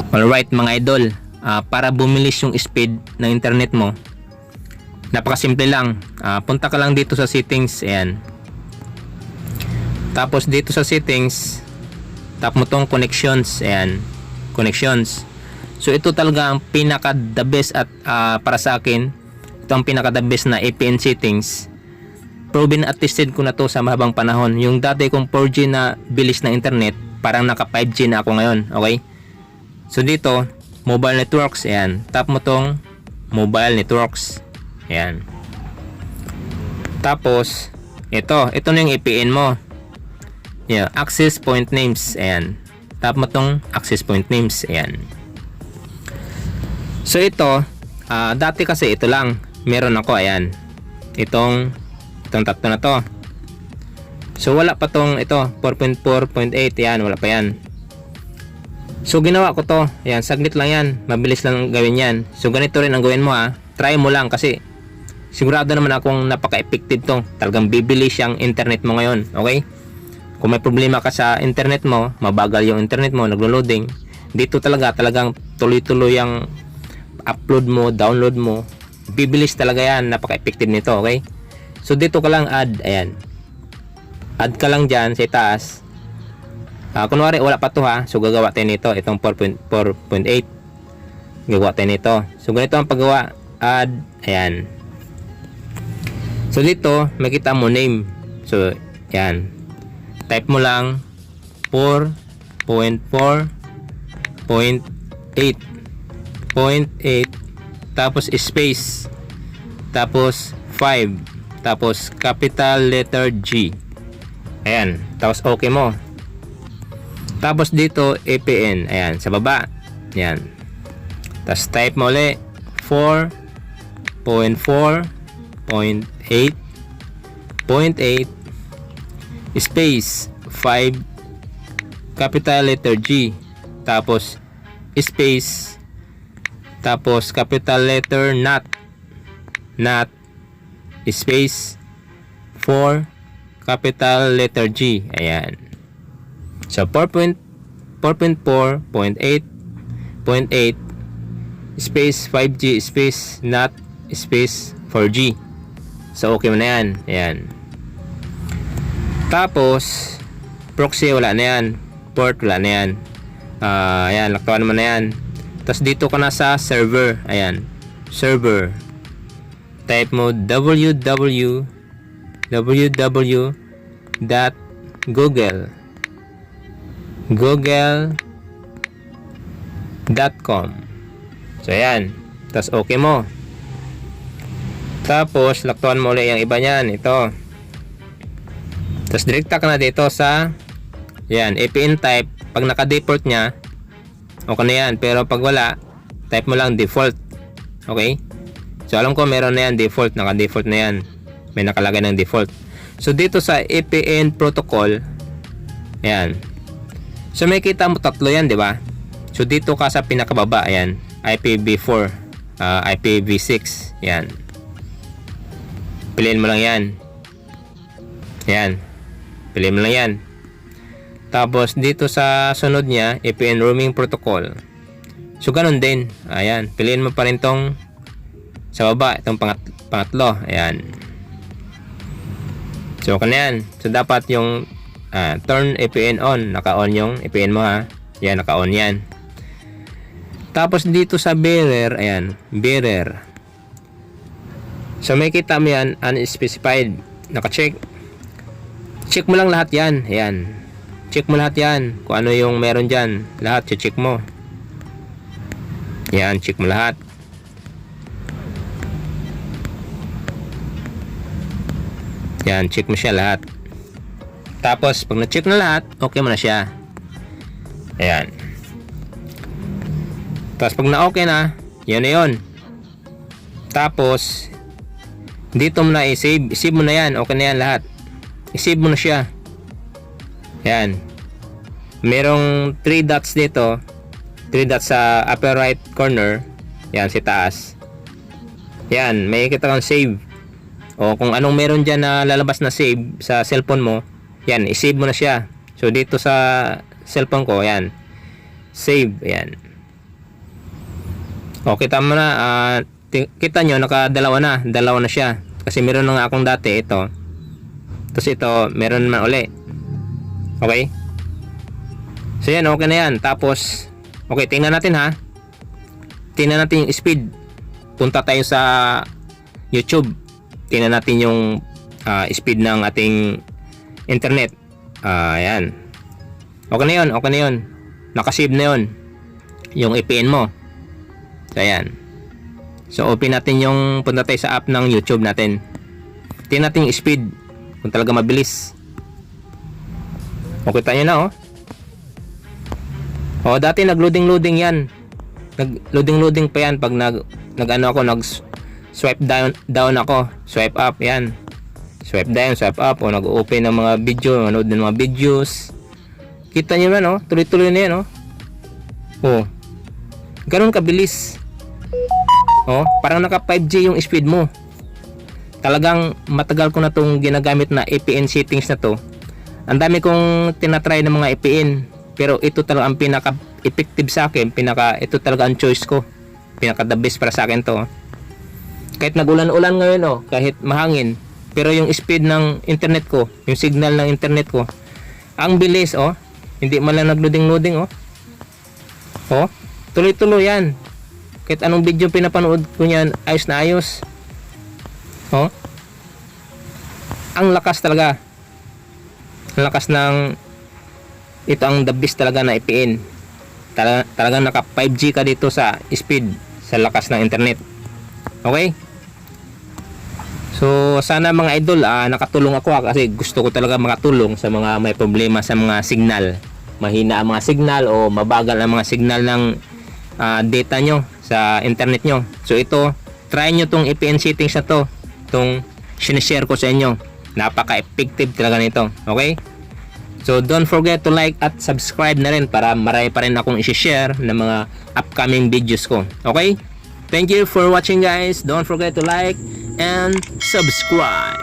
Alright mga idol, para bumilis yung speed ng internet mo, napakasimple lang. Punta ka lang dito sa settings, ayan. Tapos dito sa settings, tap mo tong connections, ayan, connections. So ito talaga ang pinaka the best at para sa akin, ito ang pinaka the best na VPN settings. Proven at tested ko na to sa mahabang panahon. Yung dati kong 4G na bilis na internet, parang naka 5G na ako ngayon, okay? So dito, mobile networks, ayan. Tap mo tong mobile networks. Ayan. Tapos, ito na yung VPN mo. Yeah, access point names, ayan. Tap mo tong access point names, ayan. So ito, dati kasi ito lang. Meron ako, ayan. Itong tatlo na to. So wala pa tong ito, 4.4.8, ayan, wala pa yan. So ginawa ko to, ayan, saglit lang yan, mabilis lang gawin yan. So ganito rin ang gawin mo try mo lang kasi sigurado naman akong napaka-effective to. Talagang bibilis yung internet mo ngayon, okay? Kung may problema ka sa internet mo, mabagal yung internet mo, naglo-loading, dito talagang tuloy-tuloy yung upload mo, download mo, bibilis talaga yan, napaka-effective nito, okay? So dito ka lang add, ayan, add ka lang dyan sa itaas. Kunwari wala pa to so gagawa tayo nito, itong 4.4.8, gagawa tayo nito. So ganito ang paggawa, add, ayan. So dito makita mo name, so ayan, type mo lang 4.4.8, tapos space, tapos 5, tapos capital letter G, ayan, tapos okay mo. Tapos dito VPN, ayan, sa baba, ayan. Tapos type mo ulit 4.4.8.8 space 5 capital letter G, tapos space, tapos capital letter not space 4 capital letter G, ayan. So 4.4.8.8 space 5G space not space 4G. So okay mo na yan, ayan. Tapos proxy wala na yan, port wala na yan, ayan, laktawan mo na yan. Tapos dito ka na sa server, ayan, server, type mo www.google.com. So ayan, tapos okay mo. Tapos laktuan mo ulit yung iba niyan, ito. Tapos direkta ka na dito sa yan, VPN type. Pag naka-default nya, okay na yan. Pero pag wala, type mo lang default, okay? So alam ko meron na yan, default, naka-default na yan, may nakalagay ng default. So dito sa VPN protocol, ayan. So may kita mo tatlo yan, di ba? So dito ka sa pinakababa, ayan, IPv4, IPv6, yan. Piliin mo lang yan. Yan. Piliin mo lang yan. Tapos dito sa sunod niya, VPN roaming protocol. So ganun din. Ayan. Piliin mo pa rin tong sa baba, itong pangatlo. Ayan. So okay na yan. So dapat yung turn VPN on, naka-on yung VPN mo Yan, naka-on yan. Tapos dito sa bearer, ayan, bearer. So may kita mo yan, unspecified, naka-check. Check mo lang lahat yan, ayan. Check mo lahat yan, kung ano yung meron dyan, lahat, check mo. Yan, check mo lahat. Yan, check mo siya lahat. Tapos pag na-check na lahat, okay mo na siya. Ayan. Tapos pag na-okay na, yun na yun. Tapos dito mo na i-save. I-save mo na yan, okay na yan lahat. I-save mo na siya. Ayan. Merong 3 dots dito. 3 dots sa upper right corner. Yan, sa taas. Yan, may kita kang save. O kung anong meron dyan na lalabas na save sa cellphone mo, yan, i-save mo na siya. So dito sa cellphone ko, yan, save, yan. O, kita mo na, kita nyo, dalawa na siya. Kasi meron na nga akong dati, ito. Tapos ito, meron naman uli. Okay? So yan, okay na yan. Tapos, okay, tingnan natin ha. Tingnan natin yung speed. Punta tayo sa YouTube. Tingnan natin yung speed ng ating internet. Ayan. Okay na yun, okay na yun. Nakasave na yun. Yung VPN mo. So, ayan. So, open natin yung, punta tayo sa app ng YouTube natin. Tingnan natin yung speed. Kung talaga mabilis. Okay tayo na, oh. Oh, dati nag-loading yan. Nag-loading pa yan pag nag-swipe down ako. Swipe up, yan. Swipe down, swipe up. O, nag-open ng mga video, manood ng mga videos. Kita nyo man, oh. Tuloy-tuloy na yan, oh. Oh. Ganun kabilis. Oh, parang naka 5G yung speed mo. Talagang matagal ko na tong ginagamit na VPN settings na to. Ang dami kong tinatry ng mga VPN, pero ito talaga ang pinaka-effective sa akin, ito talaga ang choice ko. Pinaka the best para sa akin to. Kahit nagulan-ulan ngayon, oh, kahit mahangin, pero yung speed ng internet ko, yung signal ng internet ko, ang bilis, oh. Hindi man lang nag-loading, oh. Oh, tuloy-tuloy yan. Kahit anong video pinapanood ko niyan, ayos na ayos. Oh. Ang lakas talaga. Ang lakas ng ito ang the best talaga na VPN. Talagang naka 5G ka dito sa speed, sa lakas ng internet. Okay? So, sana mga idol, nakatulong ako kasi gusto ko talaga makatulong sa mga may problema sa mga signal. Mahina ang mga signal o mabagal ang mga signal ng data nyo sa internet nyo. So ito, try nyo tong VPN settings na to, itong sinishare ko sa inyo. Napaka-effective talaga nito. Okay? So don't forget to like at subscribe na rin para marami pa rin akong isi-share ng mga upcoming videos ko. Okay? Thank you for watching, guys. Don't forget to like and subscribe.